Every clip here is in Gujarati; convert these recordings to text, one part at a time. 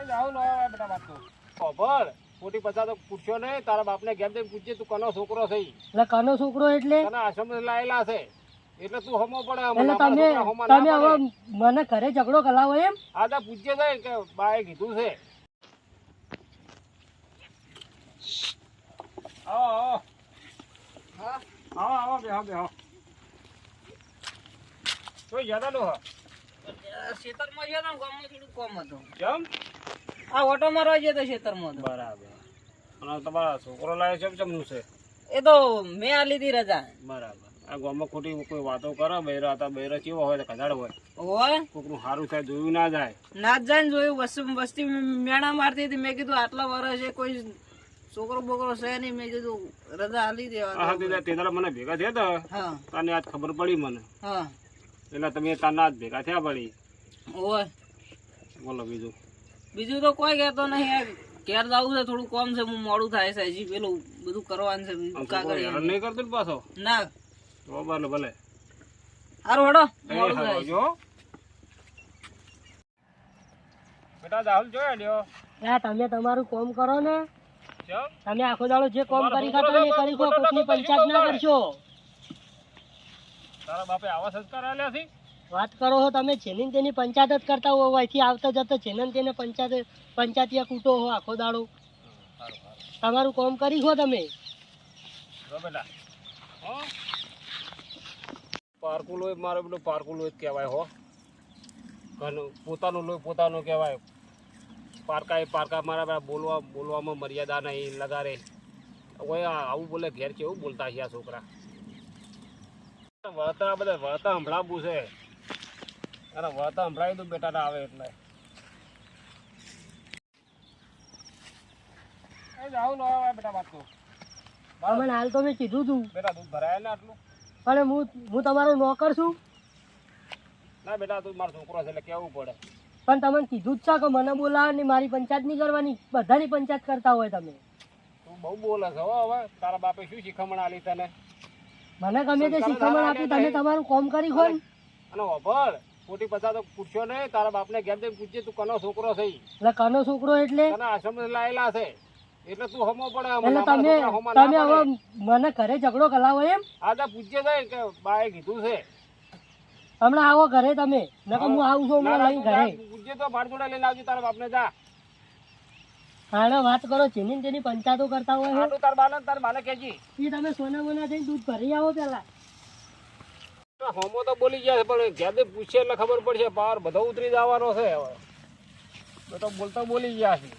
જાવ નો આવે બેટા વાત તો ખબર ખોટી પચાસ તો પૂછ્યો નહીં તારા બાપને ઘેર જઈને પૂછજે તું કનો છોકરો છે એટલે કનો છોકરો એટલે તને આશ્રમ લાયેલા છે એટલે તું હમો પડે એટલે તમે હવે મને ઘરે ઝઘડો કરાવો એમ આ તો પૂછજે જાય કે બાએ કીધું છે આવો આવો બેહો બેહો તો યાદ લો ખેતરમાં ગયો તો ગામમાં થોડું કોમ હતું કેમ આ ઓટો મારવા ગયો તો ખેતરમાં બરાબર અને તમારા છોકરો લાવે છે ચમનું છે એ તો મેં આ લીધી રજા બરાબર આ ગામમાં ખોટી કોઈ વાતો કરો બૈરો હતા બૈરો કેવો હોય તો કજાડ હોય હોય કોકનું સારું થાય જોયું ના જાય ના જ જાય ને જોયું વસ્તી મેણા મારતી હતી મેં કીધું આટલા વર્ષ છે કોઈ છોકરો બોકરો છે નહીં મેં કીધું રજા આલી દેવા તે દાડા મને ભેગા થયા હા હતા તને આજ ખબર પડી મને હા એટલે તમે તાના આજ ભેગા થયા પડી હોય બોલો બીજું બીજું તો કોઈ કહેતો નહીં ઘેર જવું છે થોડું કોમ છે હું મોડું થાય છે હજી પેલું બધું કરવાનું છે હેરાન નહીં કરતું ને પાછો ના ભલે ભલે હારું હડો મોડું થાય છે. જો બેટા રાહુલ જોયા લ્યો તમે તમારું કોમ કરો ને કેમ તમે આખો દાડો જે કોમ કરી ખાતો ને એ કરી ખો કોકની પંચાયત ના કરશો તારા બાપે આવા સંસ્કાર આલ્યા છે વાત કરો છો તમે જેની તેની પંચાયત જ કરતા હો અહીંથી આવતા જતા જેને તેને પંચાયતીયા કૂટો હો આખો દાડો તમારું કોમ કરી ખો તમે જો બેટા હો પારકું લોહી મારે પેલું પારકું લોહી જ કહેવાય હો ઘરનું પોતાનું લોહી પોતાનું કહેવાય પારકા મારા બોલવામાં મર્યાદા નહીં લગાડે કોઈ આવું બોલે ઘેર કેવું બોલતા છે આ છોકરા વળતા બધા વળતા સંભળાવવું છે અને વળતા સંભળાવી દઉં બેટા ના આવે એટલે આવું ન આવે બેટા વાત તો મને હાલ તો મેં કીધું તું બેટા દૂધ ભરાય ને આટલું પણ હું તમારો નોકર છું ના બેટા તું મારો છોકરો છે એટલે કેવું પડે પણ તમને કીધું જ છે કે મને બોલાવવાની મારી પંચાયત નહીં કરવાની બધાની પંચાયત કરતા હોય તમે તું બહુ બોલે છે હો હવે તારા બાપે શું શીખમણ આલી તને મને ગમે તે શીખમણ આપી તમે તમારું કોમ કરી ખો ને. અને ઓભળ ખોટી પચાસ તો પૂછ્યો નહીં તારા બાપને ઘેર જઈને પૂછજે તું કનો છોકરો છે એટલે કનો છોકરો એટલે તને આશ્રમ લાયેલા છે એટલે તું હમો પડે એટલે તમે હવે મને ઘરે ઝઘડો કરાવો એમ આ તો પૂછજે જાય કે બાએ કીધું છે હમણાં આવો ઘરે તમે નકર હું આવું છું હમણાં લઈને ઘરે પૂછજે તો ભાડ જોડે લઈને આવજે તારા બાપને જા હાડો વાત કરો જેની તેની પંચાયતો કરતા હોય આટલું તાર બાને કહેજી એ તમે સોના મોના થઈને દૂધ ભરી આવો પેલા હોમો તો બોલી ગયા છે પણ ઘેર પૂછે એટલે ખબર પડશે પાર બધો ઉતરી જવાનો છે હવે તો બોલતા બોલી ગયા છે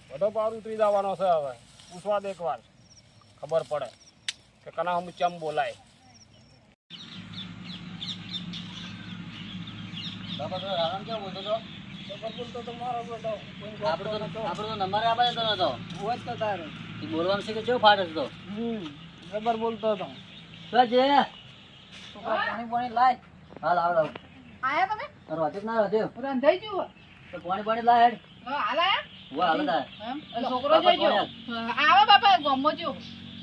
બધો પાર ઉતરી જવાનો છે હવે પૂછવા દે એકવાર ખબર પડે કે કના હમ ચમ બોલાય બાપા તો રાવણ કેવો બોલતો હતો બોલતો તો મારો બધો આપણો તો નંબર આપે તો નતો હોય તો તારે બોલવાનું શીખે કેવો ફાટ હતો જબર બોલતો હતો તો જે પાણી પાણી લાય હાલ આવ લાવ આયા તમે રોતે ના રોતે રંધાઈ ગયું તો પાણી લાય હેડ હાલ આયા વા હાલ દા છોકરો જઈજો આવો બાપા ગમો જો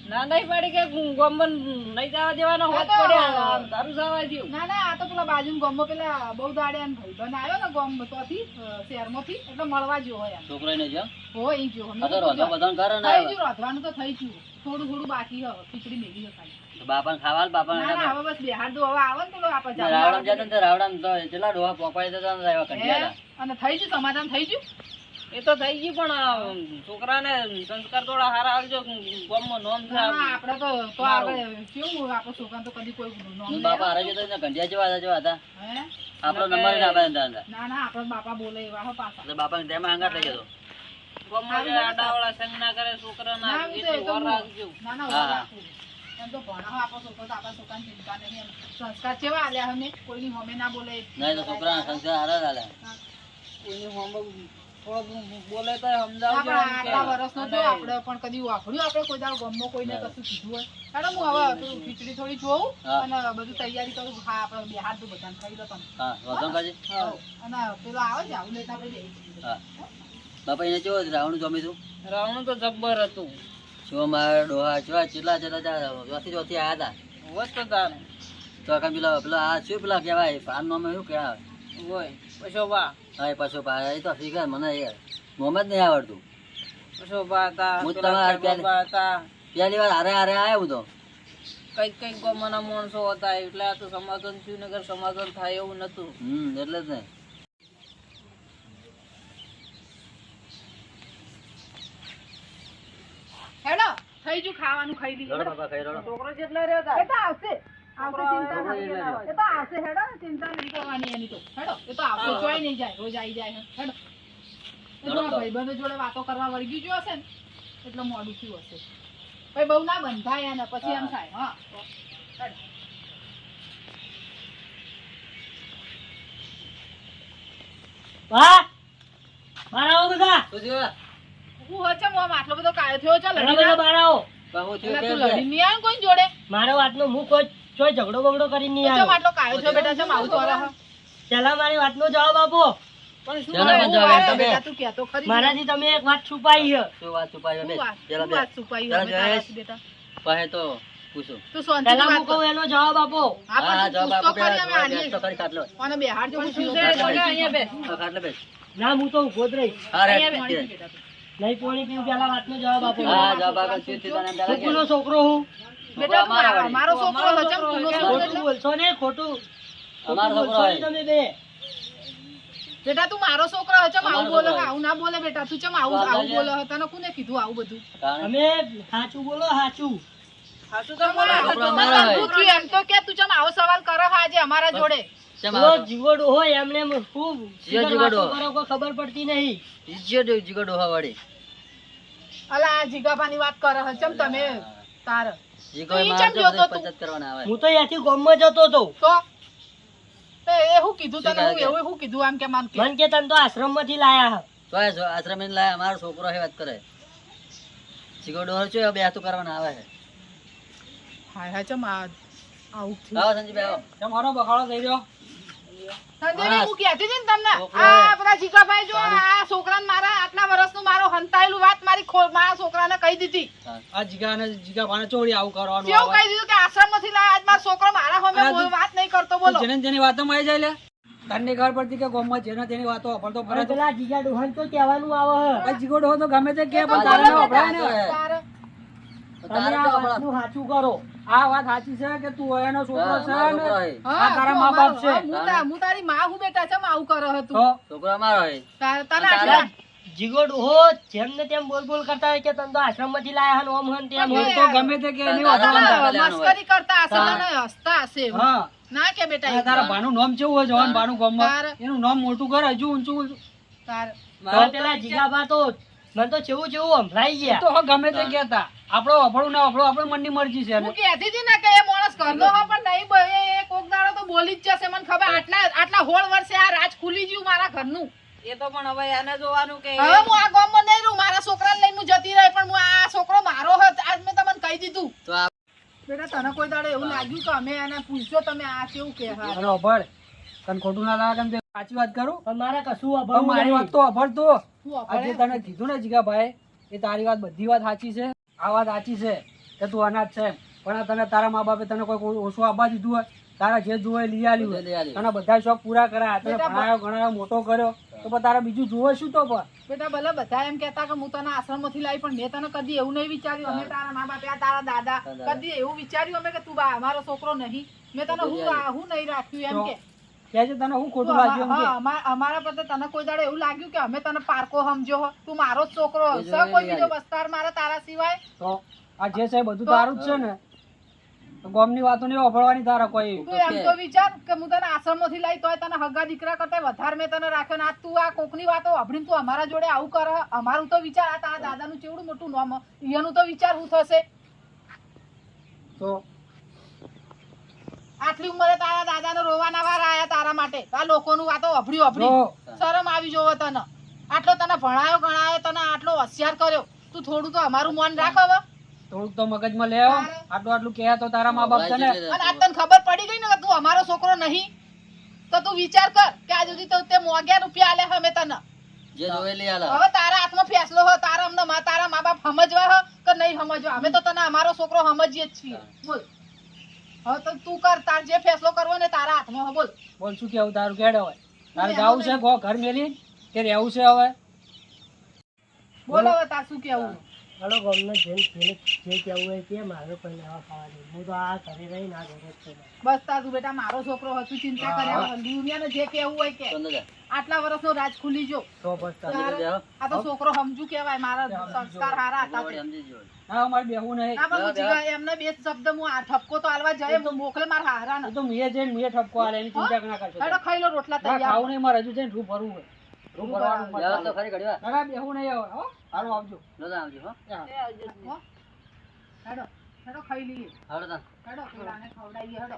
ના નહીં પડી કે ગોમન નહીં જવા દેવાનો હોત પડ્યા તારું જવા દઉં ના ના આ તો પેલા બાજુ ગમો પેલા બહુ દાડ્યા ને ભાઈ બન આવ્યો ને ગમ તોથી શહેરમાંથી એટલે મળવા જો હોય છોકરો ને જેમ હો ઈ જો આ તો રોધવા બધાને કરે ને થઈ ગયું રોધવાનું તો થઈ ગયું થોડું થોડું બાકી હવે ખીચડી મેલી છે ખાલી બાપાને ખાવા બાપા ના ના હવે બસ બેહાર દો હવે આવે ને પેલો આપણે રાવણ જતા ને રાવણ તો કેટલા ડોહા પોપાઈ જતા ને આવ્યા કંડિયાલા અને થઈ ગયું સમાધાન થઈ ગયું એ તો થઈ ગયું પણ છોકરાને સંસ્કાર થોડા સારા આવજો ગામમાં નોમ છે આપણે તો આપણે કેવું આપણે છોકરાને તો કદી કોઈ નોમ બાપા હારે જતા ને કંડિયા જેવા હતા હે આપણો નંબર ના આપે ને ના ના આપણે બાપા બોલે એવા હો પાછા એટલે બાપાને ટાઈમ આંગા થઈ જતો ગામમાં જે આડાવાળા સંગ ના કરે છોકરાના એટલી વાર રાખજો ના ના ઓર રાખું એમ તો ભણાવો આપણો છોકરો તો આપણા છોકરાને ચિંતા નહીં સંસ્કાર કેવા આલ્યા અમે કોઈની હોમે ના બોલે નહીં તો છોકરાના સંસ્કાર હારા ચાલે કોઈની હોમે થોડું બોલે તો સમજાવજો આટલા વર્ષનો તો આપણે પણ કદી વાપર્યું આપણે કોઈ દાડો ગમો કોઈને કશું કીધું હોય ચાલો હું હવે પેલું ખીચડી થોડી જોઉં અને બધું તૈયારી કરું હા આપણે બે હાથ તો બધાને ખાઈ લો તમે હા રોધન કાજી અને પેલો આવે છે આવું લેતા આપણે હા બાપા એને કેવો રાવણ જમી તું રાવણ તો જબ્બર હતું જો મારા ડોહા ચેટલા ચોથી આવ્યા હતા હોત તો તારે તો કાં પેલા આ શું પેલા કહેવાય પાન નામે શું કહેવાય ઓય પછો બા હા એ પાછો એ તો ફિગર મને યાર મોહમ્મદ નહીં આવડતું. પછો બા હતા હું પેલા તમારા સાહેબ બા હતા પહેલી વાર હારે હારે આવ્યો હું તો. કઈક ગોમાના માણસો હતા એટલે આ તો સમાધાન થયું નગર સમાધાન થાય એવું નતું. એટલે જ ને. હેડો થઈ ગયું ખાવાનું ખાઈ લીધું રડો બાપા ખાઈ રડો. છોકરો જેટલા રહ્યા એ તો આવશે આવશે ચિંતા નહીં એ તો આવશે હેડો ચિંતા નહીં કરવાની એની તો હેડો એ તો આવશે જોઈ નહીં જાય રોજ આવી જાય હેડો એ તો આ ભાઈબંધો જોડે વાતો કરવા વળગી ગયો હશે ને એટલે મોડું થયું હશે ભાઈ બહુ ના બંધાય એને પછી એમ થાય હા હેડો. વાહ બહાર આવો બધા, શું થયું? હું હશે મોમ આટલો બધો કાયો થયો છે ઘણા લડી બધા ના બહાર આવો. બા હું થયું એટલે કેમ તું છે? લડી નહીં આવ્યો કોઈ જોડે મારો વાતનો મું કોઈ ઝઘડો બગડો કરીને નહીં ચમ આવ્યો. આટલો કાયો થયો બેટા ચમ આવું તો પેલા મારી વાતનો જવાબ આપો. પણ શું ચાલો, કરે? બંધો હું હવે આવ્યો તમે. બેટા તું કહેતો ખરી મારાથી તમે એક વાત છુપાઈ છે. શું વાત છુપાઈ શું બે? વાત પેલા શું બે. વાત છુપાઈ ચાલો, હવે જયેશ. તારાથી બેટા પાસે તો પૂછું. તું શાંતિથી પેલા વાત હું કહું કર. એનો જવાબ આપો. હા હા પણ તું જવાબ પૂછતો આપો ખરી અમે પેલા. આલીએ. બેસ તો ખરી ખાટલો. અને બેહાડ જો શું પૂછ્યું. છે બોલે અહીંયા બે હા, ખાટલે બેસ. ના હું તો ઉભો જ રહીશ. હા રે. અહીંયા બેઠી બેટા તું. નહીં પાણી પીવું પેલા વાતનો જવાબ આપો. હા જવાબ આપો. શું થયું તને પેલા કે? છોકરીનો છોકરો હું. બેટા તું અમારા વાળી. મારો છોકરો હજમ તું નો છોકરો ખોટું એટલે. બોલશો ને ખોટું. અમારો ખોટું છોકરો બોલશો નહીં હોય. તમે બે. બેટા તું મારો છોકરો હજમ અમારો આવું બોલે છોકરો. આવું ના બોલે બેટા તું ચમ આવું આવું બોલે તને કોને કીધું આવું બધું કારણ તમે સાચું બોલો સાચું. સાચું તો બોલો છોકરો અમારો હોય. તું થયું એમ તો કે તું ચમ આવો સવાલ કરે છે આજે અમારા જોડે કેમ પેલો આવતો? જીવડો હોય એમને ખૂબ જીવડો જીવડો. કરો કોઈ ખબર પડતી નહીં. ઇજ્જત જીગડો હવા વાળી. અલા આ જીગાભાની વાત કરે છે ચમ તમે તાર જીગો તું ઈ મારતો ચમ જોતો બધે તું? પંચાયત કરવાના આવે. હું તો ત્યાંથી ગામમાં જતો હતો. તો એ શું કીધું તને શું કહે? એવું શું કીધું આમ કે માન કે મન કે તને તો આશ્રમમાંથી લાયા હે. તો એ જો આશ્રમ એને લાયા અમારો છોકરો હે વાત કરે. જીગડો હર છે બે હાથું કરવાના આવે છે. હાય હાય ચમ આવું થયું આવો સંજીભાઈ આવો. તમારો બખાડો થઈ રહ્યો. સંજયભાઈ, હું કહેતી હતી ને તમને છોકરો આ બધા જીગાભાઈ જો આ છોકરાને મારા આટલા વર્ષનું મારો હંતાયેલું વાત મારા છોકરાને કહી દીધી આ જીગા ભાને ચોરી આવું કરવાનું કેવું કહી દીધું કે આશ્રમમાંથી લાયા આજ મારો છોકરો મારા સામે વાત નહીં કરતો બોલો જેની વાતોમાં આવી જાય લે તને ખબર પડતી કે ગામમાં જેને તેની વાતો અફળતો ફરે પેલા જીગા ડોહન તો કહેવાનું આવે હે. જીગો ડોહો તો ગમે તે કે પણ તારે ના અફળાય ને. તારે તો તમે તારે આ તો આપણા- વાતનું સાચું કરો. આ વાત સાચી છે કે તું એનો છોકરો હા, છે અમારો ને છોકરો હે. હા, આ તારા તું મા બાપ છે. અમારો- હું તારી માં હું બેટા છે આવું કરે હતું તો છોકરો અમારો હે. તને તારા- આટલા જીગો ડોહો જેમ ને તેમ બોલ બોલ કરતા હોય કે તને તો આશ્રમમાંથી લાયા હે ને ઓમ હન તેમ હન. તો ગમે તે કે એની વાતો તને કરતા મસ્કરી કરતા હશે તને હસતા હશે એવું. હા ના કે બેટા એવું. તારા ભાનું નામ કેવું હોય જવાન ભાનું ગામમાં તારે- એનું નામ મોટું કર હજુ ઊંચું તારે તો પેલા જીગાબા તો મને તો ચેવું સંભળાઈ ગયા તો ગમે તે કહેતા આપણો અફળું ના અફળું આપણો મનની મરજી છે હું કહેતી હતી ને કે એ માણસ ઘરનો હો પણ નહીં એ કોક દાડો તો બોલી જ જશે મને ખબર આટલા હોળ વર્ષે આ રાજ ખુલી ગયું મારા ઘરનું એ તો પણ હવે એને જોવાનું કે હવે હું આ ગામમાં નહીં રહું મારા છોકરાને લઈને હું જતી રહી પણ હું આ છોકરો મારો હોત આજ મેં તમને કહી દીધું તો આ બેટા તને કોઈ દાડો એવું લાગ્યું કે અમે એને પૂછજો તમે આ કેવું કે હા અરે અભળ તને ખોટું ના લાગે ને સાચી વાત કરું પણ મારે કશું પણ મારી વાત તો અભળ તો હું આજે અભળે તને કીધું ને જીગાભાઈ એ તારી વાત બધી વાત સાચી છે આ વાત સાચી છે કે તું અનાજ છે પણ આ તને તારા મા બાપે તને કોઈ ઓછું આપવા દીધું હોય તારા જે જોવે લઈ આલ્યું લઈ આલ્યું. તને બધા શોખ પૂરા કર્યા તને બેટા, ભણાયો ગણાયો મોટો કર્યો તો પણ તારે બીજું જોવે શું તો પણ બેટા ભલે બધા એમ કહેતા કે હું તને આશ્રમમાંથી લાવી પણ મેં તને કદી એવું નહીં વિચાર્યું અમે તારા મા બાપ તારા દાદા કદી એવું વિચાર્યું અમે કે તું અમારો છોકરો નહીં મેં તને હું નહીં રાખ્યું એમ કે કે છે તને હું ખોટું લાગ્યું એમ કે હા, અમારા પ્રત્યે તને કોઈ દાડો એવું લાગ્યું કે અમે તને પારકો સમજો હો તું મારો જ છોકરો એ છે જોઈને કોઈ લઈ બીજો આવી. વસ્તાર મારા તારા સિવાય તો આ જે છે એ બધું તારું જ છે ને તો ગામની વાતો નહીં અભળવાની તારા કોઈ તું એમ તો વિચાર કે હું તને આશ્રમમાંથી લાવી તોય તને હગા દીકરા કરતા વધારે મેં તને રાખ્યો ને આજ તું આ કોકની વાતો અભડીને તું અમારા જોડે આવું કરે અમારું તો વિચાર આ તારા દાદાનું ચેવડું મોટું નામ એનું તો વિચાર શું થશે તો આટલી ઉંમરે તારા દાદાને રોવાના વાર આયા તારા માટે આ લોકોનું વાતો અભડ્યું અભડ્યું તો શરમ આવી જોવો તને આટલો તને ભણાયો ગણાયો તને આટલો હોશિયાર કર્યો તું થોડું તો અમારું મન રાખ હવે થોડુંક તો મગજમાં લે આવો. આટલું આટલું કહે તો તારા મા બાપ તને અને આ તને ખબર પડી ગઈ ને કે તું અમારો છોકરો નહીં તો તું વિચાર કર કે આજ સુધી તો તે મોંઘ્યા રૂપિયા આલે અમે તને જે જોવે લઈ આલા. હવે તારા હાથમાં ફેસલો હોય તારા અમને તારા મા બાપ સમજવા હો કે નહીં સમજવા અમે તો તને અમારો છોકરો સમજીએ જ છીએ બોલ હવે તો તું કર તાર જે ફેસલો કરવો ને તારા હાથમાં હોય બોલ બોલ શું કેવું તારું કેડે હોય તારે જાવું છે ઘર મેલી કે રહેવું છે હવે? બોલો હવે તાર શું કેવું હલો ગમને જેને જે કહેવું હોય કે મારે કોઈ લેવા ખાવા નહીં. હું તો આ ઘરે રહીને આ ઘરે જ છું. બસ તાર તું બેટા મારો છોકરો હતું ચિંતા કર્યા દુનિયાને જે કેવું હોય કે આટલા વર્ષનો રાજ ખુલી જો તો બસ આ તો છોકરો સમજુ કેવાય મારા સંસ્કાર હારા હતા તે. હા અમારે બેહવું નહીં. ના પણ હું જીગા એમને બે શબ્દ હું આ ઠપકો તો આલવા જાય મોકલે મારા હારા એ તો મેં જઈને મેં ઠપકો આલે એની ચિંતા ના કરશો. હેડો ખાઈ લો રોટલા ના તૈયાર ખાવું નહીં, મારે હજુ જઈને રૂ ભરવું હોય. રૂ ભરવાનું મત જાઓ ચાલે. તો ખરી ઘડી વાર. ના બેહવું નહીં હવે હો. હારું આવજો. દાદા આવજો હો. હો. હેડો હેડો ખાઈ લઈએ હાલો તા. હેડો પેલાને ખવડાવીએ હેડો